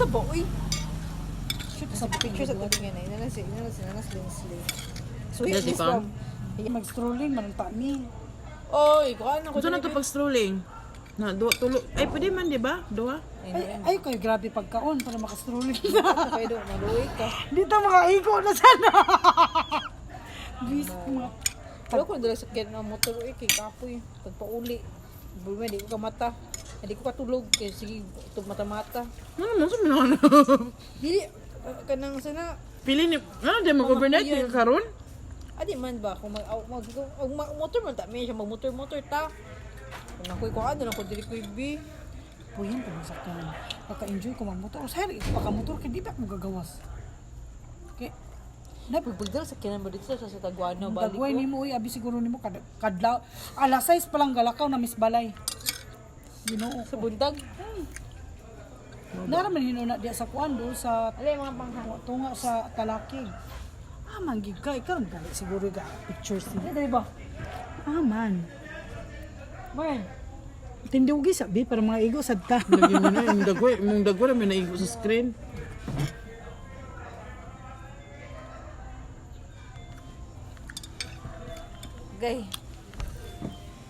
sa ba, uy? Shoot sa Picture sa tubig yan, nanas Linsley. So, Yes, this ipam. from... Mag-strolling, manunta mi. Oy, kuhaan ako. Ito na to pag strolling. Na, tulo. Ay, pwede man, di ba? Duha. Ay, kayo grabe pagkaon para makastrolling. Pwede, maluwi ka. Dito makaigo na sana. Bis mga Pero kung dala sa kaya ng motor, kay kapoy. Pagpauli. Bumi, di ko kamata. Hindi ko katulog. Kaya sige, mata-mata. Ano naman sa minana? Dili, kanang sana, Pili ni, ano, di mag-overnight yan. ka karon? adi man ba, kung motor man ta, may siya mag-motor ta. Kung ako'y ko ano, ako dili ko ibi. puyan pa sa kanan. Pagka-enjoy ko magmotor. O sari, pagka-motor kay di ba mo gagawas. Okay. Pagdala sa kinan mo dito sa Taguano, balik Dagway ko. nimo uy, abi siguro nimo kadlaw. Alas 6 pa lang galakaw na Miss Balay. Ginoo Sa ko. buntag. Naraman hinuna diya sa kuan do sa Alay, mga panghang. tunga sa Talakig. Manggig ka, ikaw rin galit siguro ga pictures nila, di ba? Man. Man, Tindiugi sabi para mga igo sad ta. Lagi mo na, yung dagway na may naigo sa screen. gay.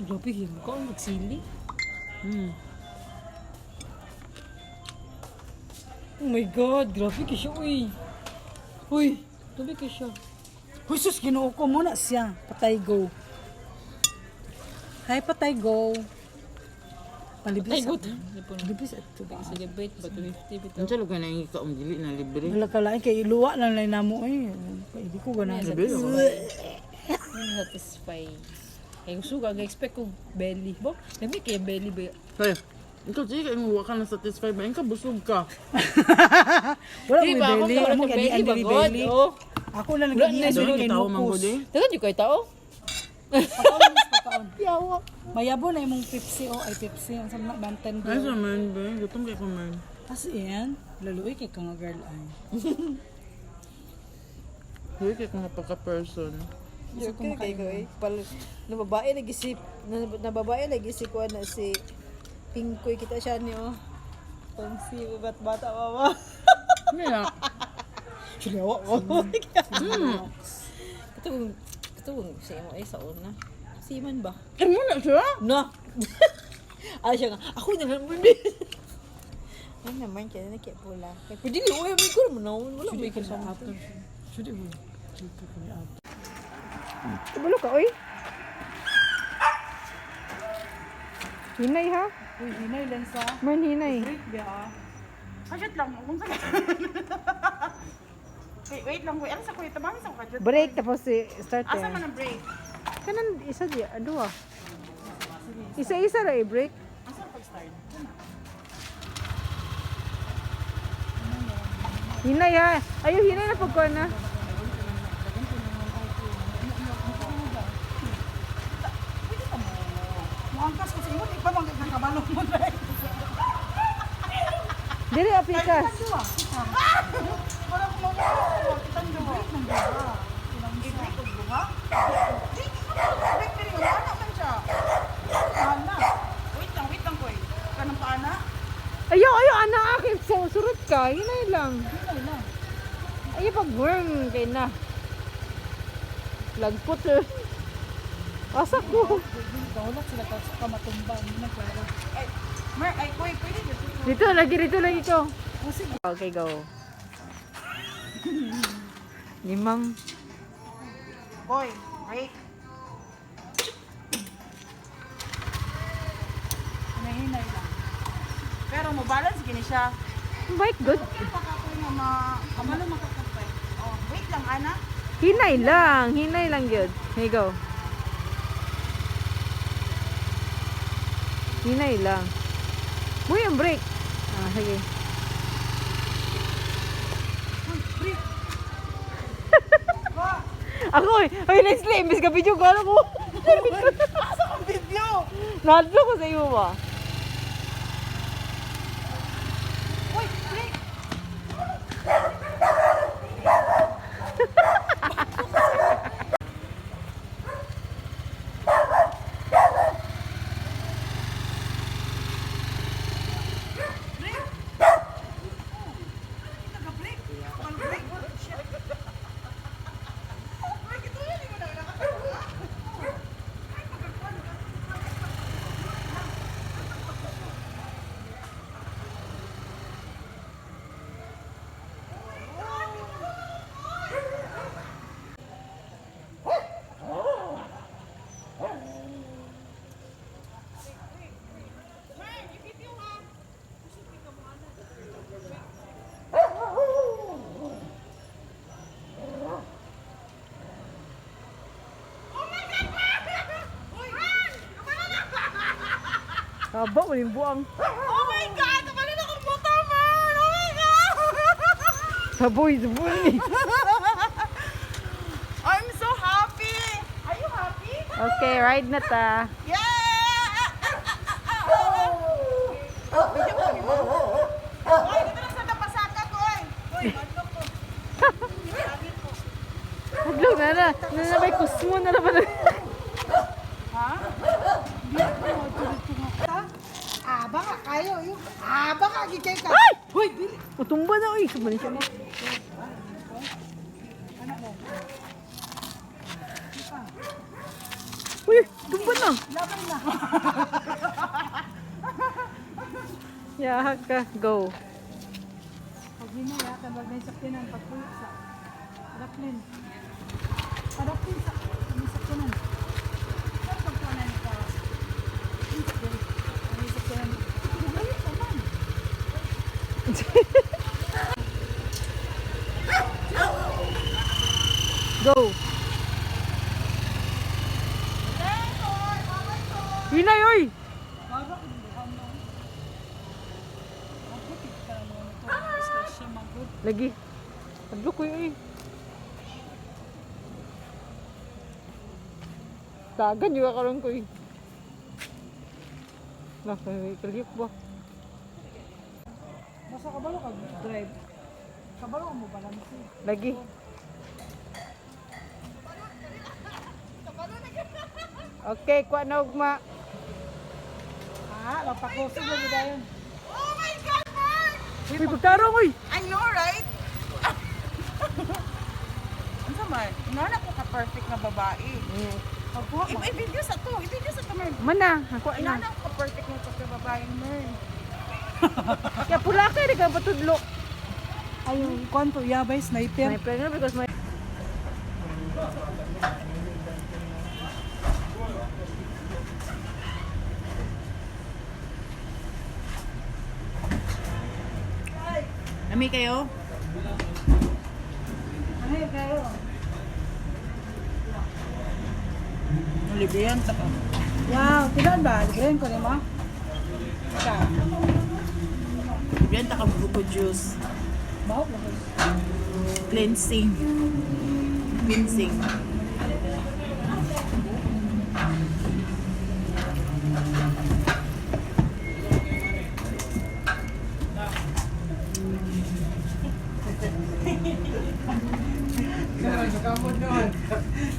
Grabe himo. Ko ang magsili. Oh my God, grabe ka siya, uy. Uy, grabe ka siya. Huy sus, ginoo ko muna siya. Patay go. Hi, patay go. Palibis. Ay, good. Palibis at tuba. Sige, bait ba? 250 bitaw. Ang salo ka na yung ikaong dili na libre. Wala ka lain kay iluwa lang na namo eh. Hindi ko gana. Libre ako. Satisfy. Kaya gusto ka, expect ko belly. Bo, nami kaya belly ba? Kaya, ikaw sige kayo huwa ka na satisfied ba? Ikaw busog ka. Wala Di mo ba, belly. ako Amo ka kay belly, Andy bagod. belly. Oh. Ako na Wala nagdi na, Andy Dahil kay kita ako manggod Nukos. eh. Dagan yung kayo tao? Pakaon, pakaon. Yawa. Mayabo na imong Pepsi o ay Pepsi ang sama Mountain Ay, Dew. sa man ba? Gutom kayo kumain. Kasi yan, laluoy kay kang girl ay. Huwag kayo kung napaka-person. Joke kay ko eh. Na babae lagi si ko na si Pingkoy kita siya niyo. Kung si bata mama. Kaya, Chilawa ko. Katong sa imo ay sa una. Si man ba? ay muna siya. No. Siya nga. Ako na lang muna. Ay naman kaya na kaya pula. Pwede ni uy may ko naman nawon wala may ko sa After. Should it be? Chika ko ni after. Tubulo ka oy. Hinay ha? Uy, hinay lang sa Man hinay. break biya. Kasyat lang, kung sa wait lang, wait. Ano sa kuya? Tabang sa kasyat? Break tapos si start Asa man ang break? Kanan isa di dua. Isa-isa ra i-break. Asa pag-start? Hinay ha. Ayo hinay na pagkuha na. Muangkas ko sa imo, di pa bang kakabalong mo na eh. Dili apikas. Para kung mga kitang break ng buha. I-break ko buha? Break din yung anak man siya. Paana? Wait lang ko eh. Kanang paana? Ayo anak akin surut ka. Hinay lang. Hinay lang. Ayo pag-worm kay na. Lagpot eh. Asak ko. Daulat sila ka matumba. Hindi na klaro. Ay, Mer, ay, kuy, pwede dito. Dito lagi ko. Oh, sige. Okay, go. Limang. Boy, break. Hinahinay lang. Pero mo balance gini siya. My God. Okay pa ka kuy nga kamalo makakapay. Oh, wait lang ana. Hinay lang yun. Here you go. Hinay lang. Uy, ang break. Sige. Uy, break. Ako ay Leslie, imbis ka video ko, ano ko? Asa ang video? Nadlo ko sa iyo ba? Uy, break. Haba mo yung buang. Oh my God! Kapalin akong buta, man! Oh my God! Saboy. I'm so happy! Are you happy? Okay, ride na ta. Yeah! Video ko ni mo. Oy, dito na sa napasaka ko, oy. Oy, madlok ko. Ingit ko. Hadlong na. Nanabay kusmo na naman. Ha? Baka kayo, yung baka gigay ka. Ay! Hoy, dili. Utumba na, uy. Sabali siya mo. Uy, tumba na. Laban na. Yaha ka, go. Pag hindi ya, tabag na yung sakyanan, pagpulit sa Adaplin. Adaplin sa sakyanan. Saan pagpunan ka? Yung sakyanan. Ayun pa man. Go. Hinay, oy. Lagi. Hadlo ko yun, eh. Tagan juga karon ko, eh. Kaliyok ba? Basta kabalo ka drive. Kabalo mo balance. Lagi. Okay, kuha na ugma. Lapakoso na nila yun. Oh my God, Mark! Uy, pagtarong, uy. I know, right? Ano naman? Inana ko ka-perfect na babae. I-video sa to. I-video sa to, Mern. Mana, ako na. Inana ko ka-perfect na babae, Mern. Kaya pula ka, di ka patudlo. Ay, yung kwanto, yabay, sniper. Sniper nga because my... Ami kayo? Ay, kayo. Libriyan ta ka. Wow, tilan ba? Librayan ko rin mo? Libriyan ta ka buko juice. Bawa ko. Cleansing. Cleansing.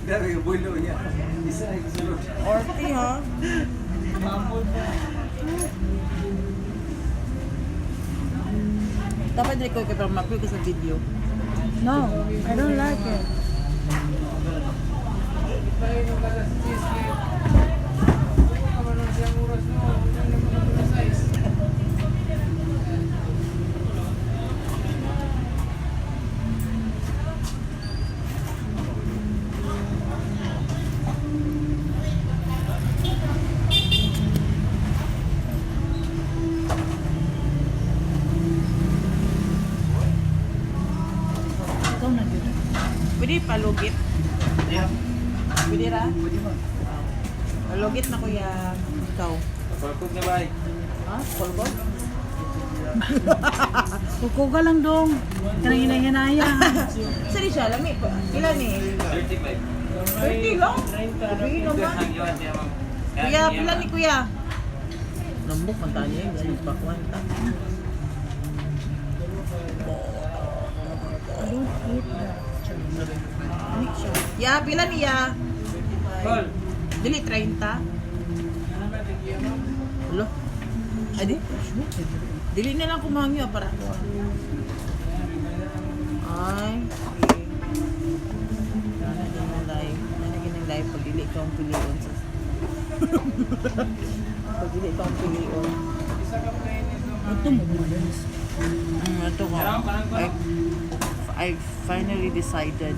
Dari bulo niya. Isa ay sulod. Orty ha? Dapat di ko kay para ma-upload ka sa video. No, I don't like it. Ikaw na dito. Pwede palugit. Yeah. Pwede ra? Pwede mo. Palugit na kuya. Ikaw. Pagkog na ba? Ha? Kolbo? Kukuga lang dong. Kanang hinay-hinaya. Sali siya, lami. Ilan eh? 35. 30 lang? Sabihin naman. Kuya, pila ni kuya? Lambok, mantanya yun. Yan yung bakwan. Ya, pila niya? Call. Dili, 30. Hello? Adi? Dili na lang kumangyo para ako. Ay, okay. Nanagin ng live. Nanagin ng live pag dili ka ang pilion. Pag dili ka ang pilion. Ito mo bumalas. Ito ko. I finally decided.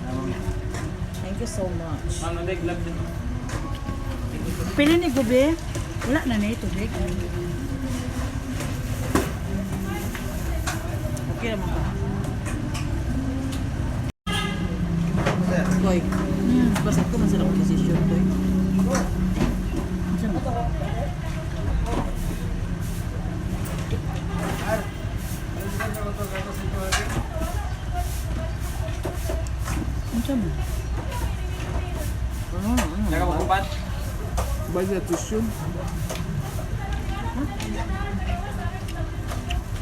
Thank you so much. Ano dek lab din. Pili ni Gobe. Wala na na ito, Bek. Okay naman ka. Koy, basta ko man sila kong desisyon, Koy. mo? Nakapagkupat? Bayad na tuition.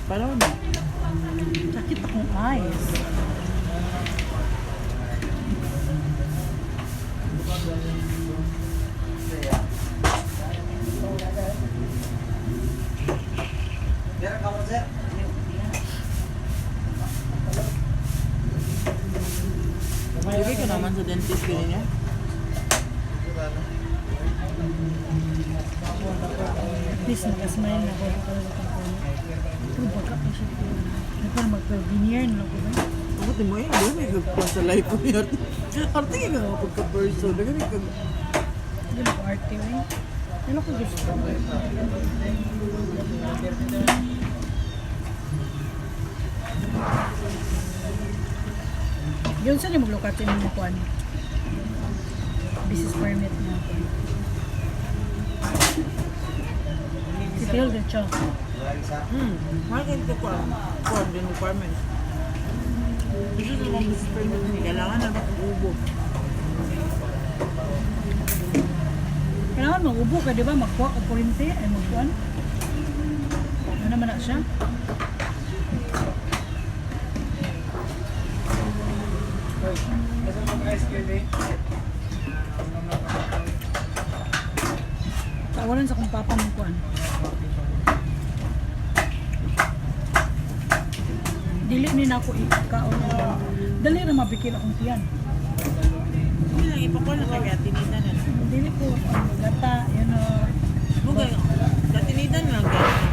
Para ano? Sakit kong eyes. Meron ka mo, sir? Lagi ka naman sa dentist ka niya. At least nag-smile na ako. Pero baka pa siya. Nagpara mag-veneer na ako ba? Bakit mo eh? Doon may gagpang sa life ko yun. Arte ka nga pagka-person. Nagani ka. Hindi mo arte eh. Ano ko gusto? Yun saan yung maglokatin mo kuan? Business permit na ako. Si Phil de Cho. Bakit ka kuha din requirements? Gusto sa mga business permit niya. Kailangan na mag-ubo. Kailangan mag-ubo ka, di ba? Magkuha o kurente ay magkuhan. Ano naman na siya? Tawanan sa kong papa mong kuhan. Dili ni na ako ikaon. Dali na mabikil akong tiyan. Hindi lang, ipakul na kaya tinitan na. Dili ko gata, yun o. Mugay, gatinitan lang kaya.